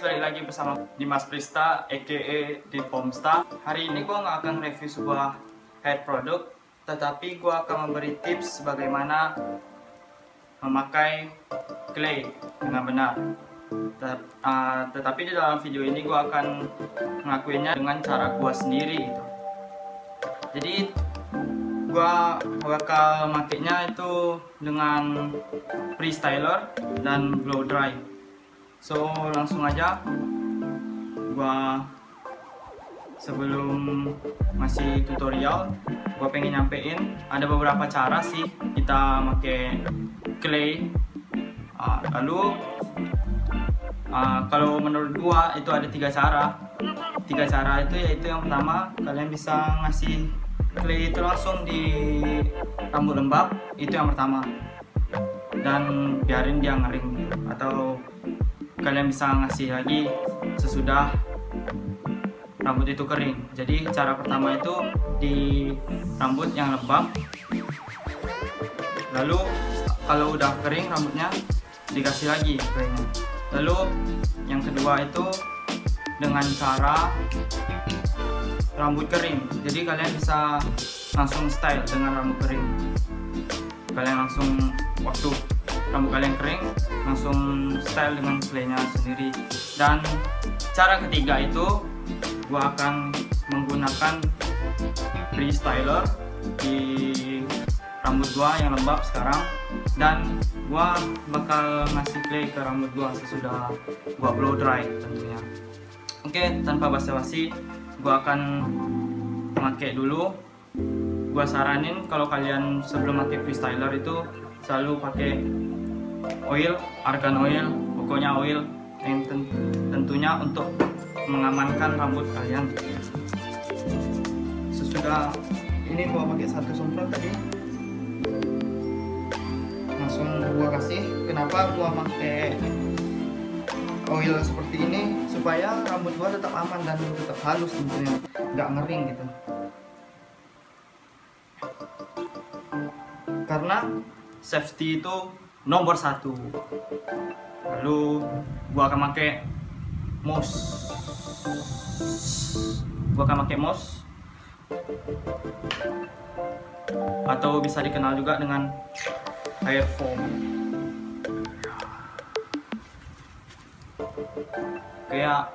balik lagi bersama Dimas Prista aka di Pomsta. Hari ini gue nggak akan review sebuah hair product, tetapi gue akan memberi tips bagaimana memakai clay dengan benar. Tetapi di dalam video ini gue akan ngelakuinnya dengan cara gue sendiri gitu. Jadi gue bakal makainya itu dengan freestyler dan blow dry. So langsung aja, gua sebelum ngasih tutorial, gua pengen nyampein ada beberapa cara sih kita pakai clay. Kalau menurut gua itu ada tiga cara. Tiga cara itu yaitu yang pertama, kalian bisa ngasih clay itu langsung di rambut lembab, itu yang pertama, dan biarin dia ngering. Atau kalian bisa ngasih lagi sesudah rambut itu kering. Jadi cara pertama itu di rambut yang lembab, lalu kalau udah kering rambutnya dikasih lagi keringnya. Lalu yang kedua itu dengan cara rambut kering. Jadi kalian bisa langsung style dengan rambut kering. Kalian langsung waktu rambut kalian kering langsung style dengan claynya sendiri. Dan cara ketiga itu gua akan menggunakan freestyler di rambut gua yang lembab sekarang, dan gua bakal ngasih clay ke rambut gua sesudah gua blow dry tentunya. Oke, tanpa basa-basi gua akan pakai dulu. Gua saranin kalau kalian sebelum pakai freestyler itu selalu pakai oil, argan oil, pokoknya oil yang tentunya untuk mengamankan rambut kalian. Sesudah ini gua pakai satu semprot tadi, langsung gua kasih. Kenapa gua pakai oil seperti ini? Supaya rambut gua tetap aman dan tetap halus tentunya, nggak ngering gitu. Karena safety itu nomor satu. Lalu gua akan pakai mouse. Atau bisa dikenal juga dengan hair foam. Kayak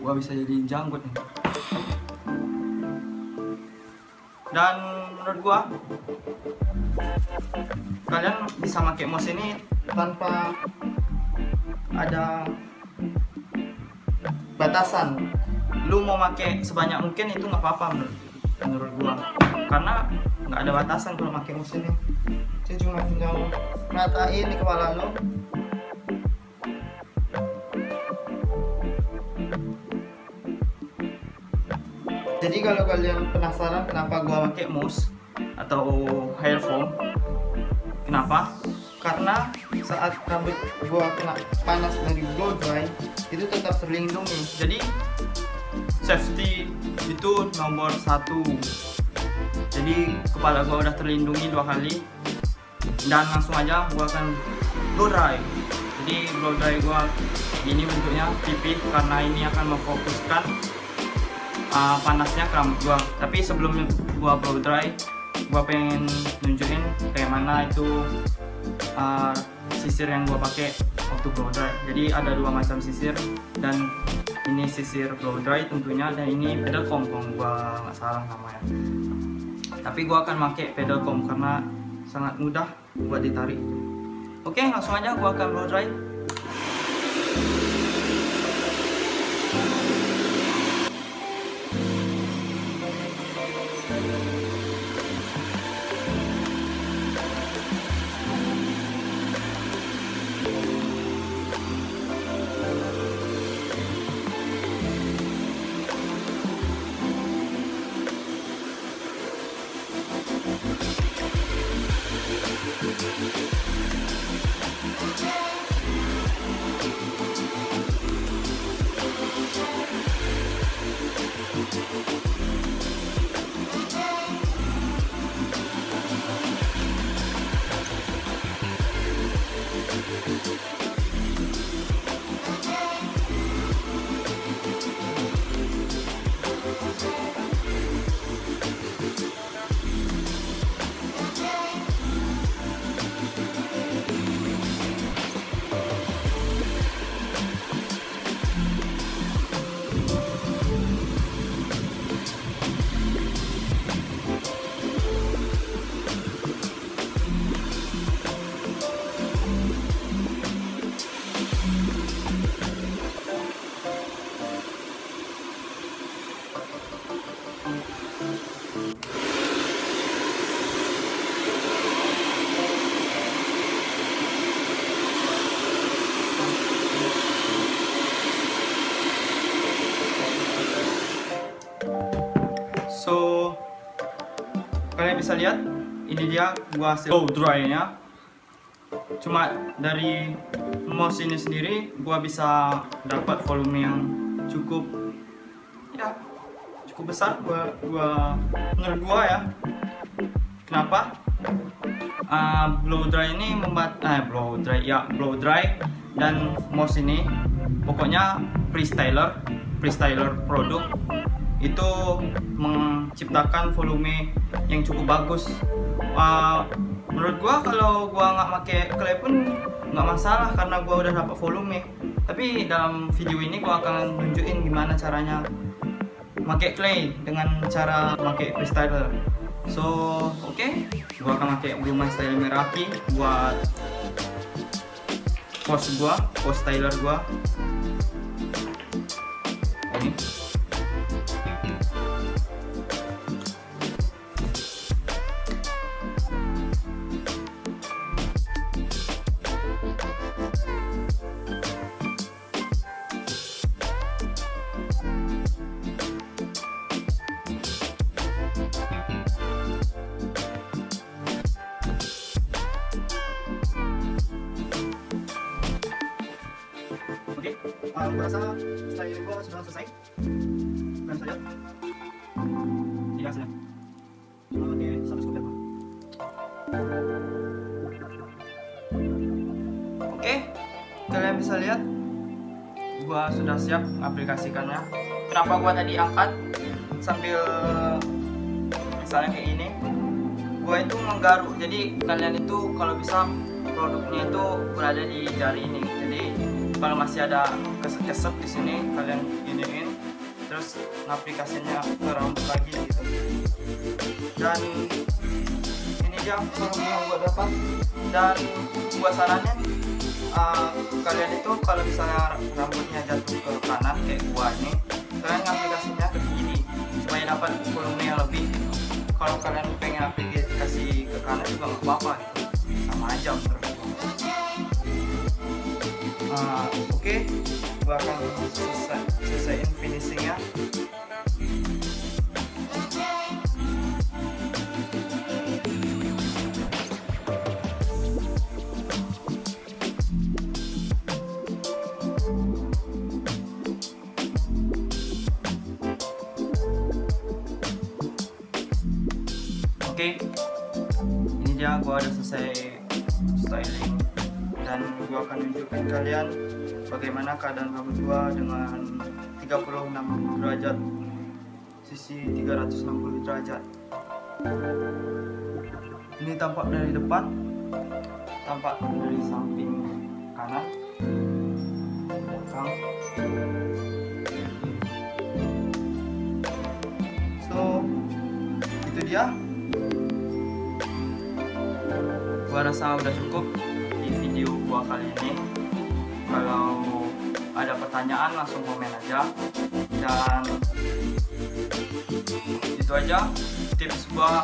gua bisa jadi janggut nih. Dan menurut gua kalian bisa pakai mouse ini tanpa ada batasan. Lu mau pakai sebanyak mungkin itu nggak apa-apa menurut gua, karena nggak ada batasan kalau pakai mouse ini. Saya cuma tinggal ratain di kepala lu. Jadi kalau kalian penasaran kenapa gua pakai mouse atau hair foam, kenapa? Karena saat rambut gua kena panas dari blow dry itu tetap terlindungi. Jadi safety itu nomor satu. Jadi kepala gua udah terlindungi 2 kali. Dan langsung aja gua akan blow dry. Jadi blow dry gua ini bentuknya pipih karena ini akan memfokuskan panasnya ke rambut gua. Tapi sebelum gua blow dry, gua pengen nunjukin kayak mana itu sisir yang gua pakai waktu blow dry. Jadi ada 2 macam sisir, dan ini sisir blow dry tentunya, dan ini pedal comb kalau gua nggak salah namanya. Tapi gua akan pakai pedal comb karena sangat mudah buat ditarik. Oke, langsung aja gua akan blow dry. kalian bisa lihat ini dia gua hasil blow dry nya. Cuma dari mouse ini sendiri gua bisa dapat volume yang cukup besar menurut gua ya. Kenapa? Blow dry ini blow dry dan mouse ini pokoknya freestyler produk itu menciptakan volume yang cukup bagus. Menurut gua kalau gua nggak pakai clay pun nggak masalah karena gua udah dapat volume. Tapi dalam video ini gua akan nunjukin gimana caranya pakai clay dengan cara pakai freestyler. So oke, gua akan pakai Blue My Style Meraki buat post styler gua. Ini aku rasa styling gua sudah selesai. Dan saja tidak saja cuma pakai satu scoop. Oke, kalian bisa lihat gua sudah siap aplikasikannya. Kenapa gua tadi angkat sambil misalnya kayak ini, gua itu menggaruk, jadi kalian itu kalau bisa produknya itu berada di jari ini. Jadi kalau masih ada keset-keset di sini, kalian iniin, terus aplikasinya ke rambut lagi gitu. Dan ini dia volume yang gua dapat. Dan gua saranin kalian itu kalau misalnya rambutnya jatuh ke kanan kayak gua ini, kalian aplikasinya ke kiri supaya dapat volume yang lebih. Kalau kalian pengen aplikasi ke kanan juga nggak apa-apa gitu, sama aja menurut gua. Oke, gua akan selesaiin finishingnya. Oke, ini dia gua udah selesai styling. Dan gua akan tunjukkan kalian bagaimana keadaan rambut gua dengan 36 derajat, sisi 360 derajat. Ini tampak dari depan, tampak dari samping kanan, belakang. So itu dia. Gua rasa udah cukup di video gua kali ini. Kalau ada pertanyaan langsung komen aja. Dan itu aja tips gua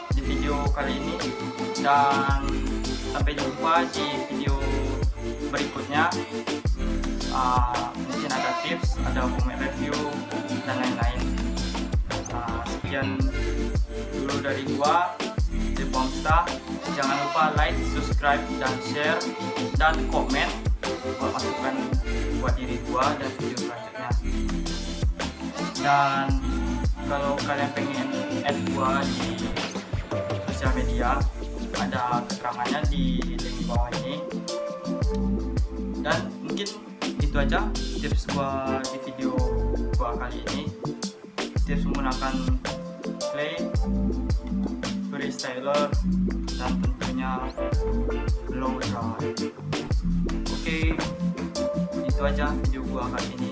di video kali ini. Dan sampai jumpa di video berikutnya. Mungkin ada tips, ada komen review dan lain-lain. Sekian dulu dari gua, The Pomsta. Jangan lupa like, subscribe, dan share, dan komen buat masukan buat diri gua dan video selanjutnya. Dan kalau kalian pengen add gua di sosial media, ada keterangannya di link bawah ini. Dan mungkin itu aja tips gua di video gua kali ini. Tips menggunakan clay, freestyler, dan tentunya blow dry. Oke, itu aja video gua kali ini.